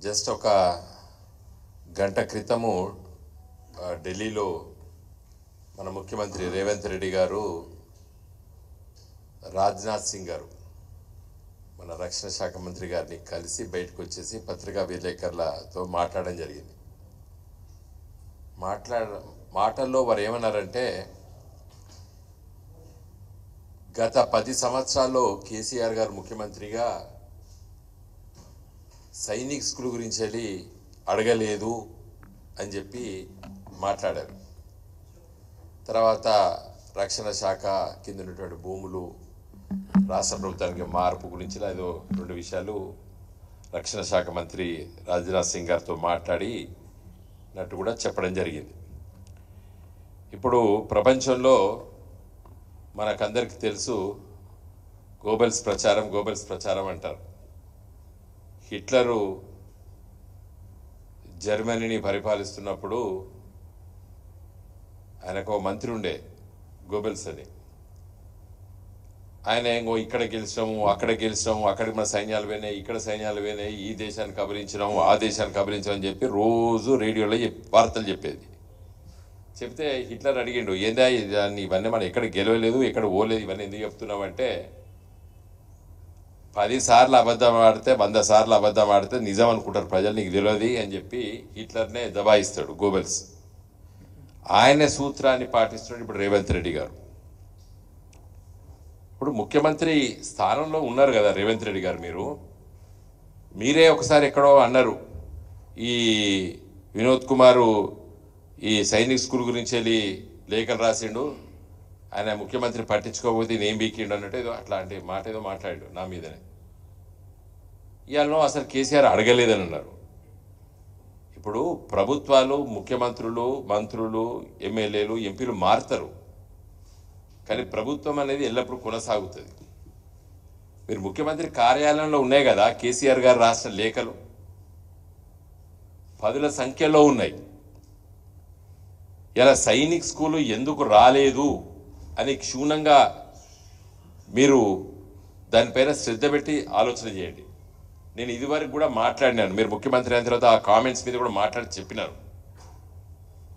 Just ఒక గంట క్రితము ఢిల్లీలో మన ముఖ్యమంత్రి రేవంత్ రెడ్డి గారు రాజ్నాథ్ సింగ్ గారు మన రక్షణ శాఖ మంత్రి గారిని కలిసి బయటకు వచ్చేసి పత్రికా విలేకరులతో మాట్లాడడం జరిగింది. మాటల్లో వారు ఏమన్నారంటే, గత 10 సంవత్సరాల్లో కేసీఆర్ గారు ముఖ్యమంత్రిగా సైనిక్ స్కూల్ గురించి వెళ్ళి అడగలేదు అని చెప్పి మాట్లాడారు. తర్వాత రక్షణ శాఖ కింద ఉన్నటువంటి భూములు రాష్ట్ర ప్రభుత్వానికి మార్పు గురించి ఏదో 2 విషయాలు రక్షణ శాఖ మంత్రి రాజ్నాథ్ సింగ్ గారితో మాట్లాడినట్టు కూడా చెప్పడం జరిగింది. ఇప్పుడు ప్రపంచంలో మనకందరికీ తెలుసు, గోబెల్స్ ప్రచారం అంటారు. హిట్లరు జర్మనీని పరిపాలిస్తున్నప్పుడు ఆయనకు ఒక మంత్రి ఉండే, గోబెల్స్ అని. ఆయన ఇంకో ఇక్కడ గెలిచినాము, అక్కడ గెలిచినాము, అక్కడికి మన సైన్యాలు పోయినాయి, ఇక్కడ సైన్యాలు పోయినాయి, ఈ దేశాన్ని కబలించినాము, ఆ దేశాన్ని కబలించామని చెప్పి రోజు రేడియోలో వార్తలు చెప్పేది. చెప్తే హిట్లర్ అడిగిండు, ఏందా ఇవన్నీ మనం ఎక్కడ గెలవలేదు, ఎక్కడ ఓలేదు, ఇవన్నీ ఎందుకు చెప్తున్నావు అంటే, 10 సార్లు అబద్ధం ఆడితే 100 సార్లు అబద్ధం ఆడితే నిజం అనుకుంటారు ప్రజలు, నీకు తెలియదు అని చెప్పి హిట్లర్నే దబాయిస్తాడు గోబెల్స్. ఆయన సూత్రాన్ని పాటిస్తున్నాడు ఇప్పుడు రేవంత్ రెడ్డి గారు. ఇప్పుడు ముఖ్యమంత్రి స్థానంలో ఉన్నారు కదా రేవంత్ రెడ్డి గారు. మీరే ఒకసారి ఎక్కడో అన్నారు, ఈ వినోద్ కుమారు ఈ సైనిక్ స్కూల్ గురించి వెళ్ళి లేఖలు రాసిండు, ఆయన ముఖ్యమంత్రి పట్టించుకోకపోతే నేం బీకిండు అన్నట్టు ఏదో అట్లాంటి మాట ఏదో మాట్లాడాడు నా మీదనే. ఇవాళ అసలు కేసీఆర్ అడగలేదని అన్నారు. ఇప్పుడు ప్రభుత్వాలు, ముఖ్యమంత్రులు, మంత్రులు, ఎమ్మెల్యేలు, ఎంపీలు మారుతారు, కానీ ప్రభుత్వం అనేది ఎల్లప్పుడూ కొనసాగుతుంది. మీరు ముఖ్యమంత్రి కార్యాలయంలో ఉన్నాయి కదా కేసీఆర్ గారు రాసిన లేఖలు, 10ల సంఖ్యలో ఉన్నాయి. ఇలా సైనిక్ స్కూలు ఎందుకు రాలేదు అని క్షుణ్ణంగా మీరు దానిపైన శ్రద్ధ పెట్టి ఆలోచన చేయండి. నేను ఇదివరకు కూడా మాట్లాడినాను, మీరు ముఖ్యమంత్రి అయిన తర్వాత ఆ కామెంట్స్ మీద కూడా మాట్లాడి చెప్పినారు.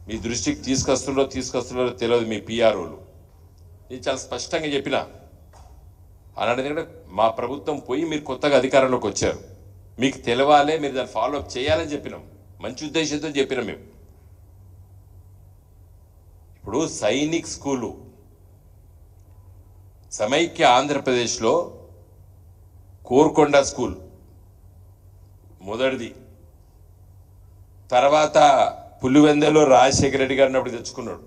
మీ దృష్టికి తీసుకొస్తున్నారో తెలియదు మీ పిఆర్ఓలు. నేను చాలా స్పష్టంగా చెప్పిన అలాంటిది కూడా మా ప్రభుత్వం పోయి మీరు కొత్తగా అధికారంలోకి వచ్చారు, మీకు తెలవాలే, మీరు దాన్ని ఫాలోఅప్ చేయాలని చెప్పినాం, మంచి ఉద్దేశంతో చెప్పినాం మేము. ఇప్పుడు సైనిక్ స్కూలు సమైక్య ఆంధ్రప్రదేశ్లో కోరుకొండ స్కూల్ మొదటిది, తర్వాత పులివెందలో రాజశేఖర రెడ్డి గారిని అప్పుడు తెచ్చుకున్నాడు.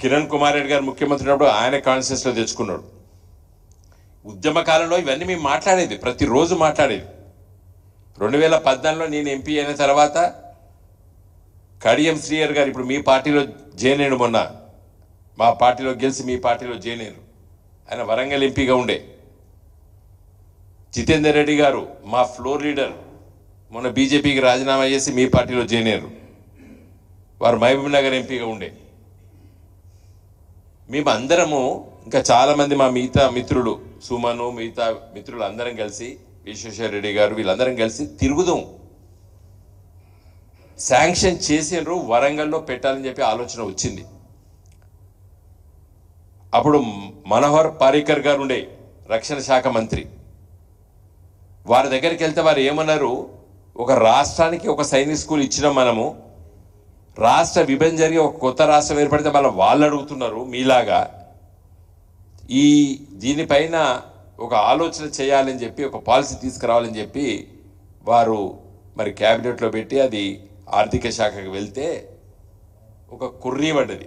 కిరణ్ కుమార్ రెడ్డి గారు ముఖ్యమంత్రి ఉన్నప్పుడు ఆయన కాన్స్టిట్యూన్సీలో తెచ్చుకున్నాడు. ఉద్యమ కాలంలో ఇవన్నీ మేము మాట్లాడేది, ప్రతిరోజు మాట్లాడేది. 2014లో నేను ఎంపీ అయిన తర్వాత కడియం శ్రీయర్ గారు ఇప్పుడు మీ పార్టీలో జాయిన్ అయ్యాడు, మొన్న మా పార్టీలో గెలిచి మీ పార్టీలో జాయిన్ అయ్యారు. ఆయన వరంగల్ ఎంపీగా ఉండే. జితేందర్ రెడ్డి గారు మా ఫ్లోర్ లీడర్, మొన్న బీజేపీకి రాజీనామా చేసి మీ పార్టీలో జాయిన్ అయ్యారు. వారు మహబూబ్ నగర్ ఎంపీగా ఉండే. మేము అందరము, ఇంకా చాలామంది మా మిగతా మిత్రులు, సుమను, మిగతా మిత్రులు అందరం కలిసి, విశ్వేశ్వర రెడ్డి గారు, వీళ్ళందరం కలిసి తిరుగుదాం. శాంక్షన్ చేసినారు, వరంగల్లో పెట్టాలని చెప్పి ఆలోచన వచ్చింది. అప్పుడు మనోహర్ పారికర్ గారు ఉండే రక్షణ శాఖ మంత్రి. వారి దగ్గరికి వెళ్తే వారు ఏమన్నారు, ఒక రాష్ట్రానికి ఒక సైనిక్ స్కూల్ ఇచ్చినాం మనము, రాష్ట్ర విభజన జరిగి ఒక కొత్త రాష్ట్రం ఏర్పడితే మళ్ళీ వాళ్ళు అడుగుతున్నారు మీలాగా, దీనిపైన ఒక ఆలోచన చేయాలని చెప్పి, ఒక పాలసీ తీసుకురావాలని చెప్పి వారు మరి క్యాబినెట్లో పెట్టి అది ఆర్థిక శాఖకు వెళ్తే ఒక కుర్రీ పడ్డది.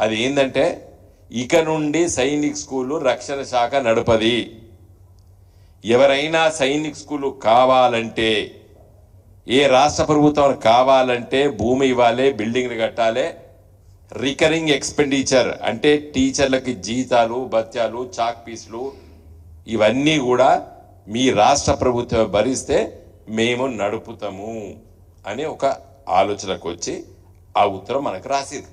అది ఏంటంటే, ఇక నుండి సైనిక్ స్కూలు రక్షణ శాఖ నడుపది. ఎవరైనా సైనిక్ స్కూలు కావాలంటే, ఏ రాష్ట్ర ప్రభుత్వం కావాలంటే భూమి ఇవ్వాలి, బిల్డింగ్లు కట్టాలి, రికరింగ్ ఎక్స్పెండిచర్ అంటే టీచర్లకి జీతాలు, భత్యాలు, చాక్ పీసులు ఇవన్నీ కూడా మీ రాష్ట్ర ప్రభుత్వం భరిస్తే మేము నడుపుతాము అని ఒక ఆలోచనకు వచ్చి ఆ ఉత్తరం మనకు రాసిరు.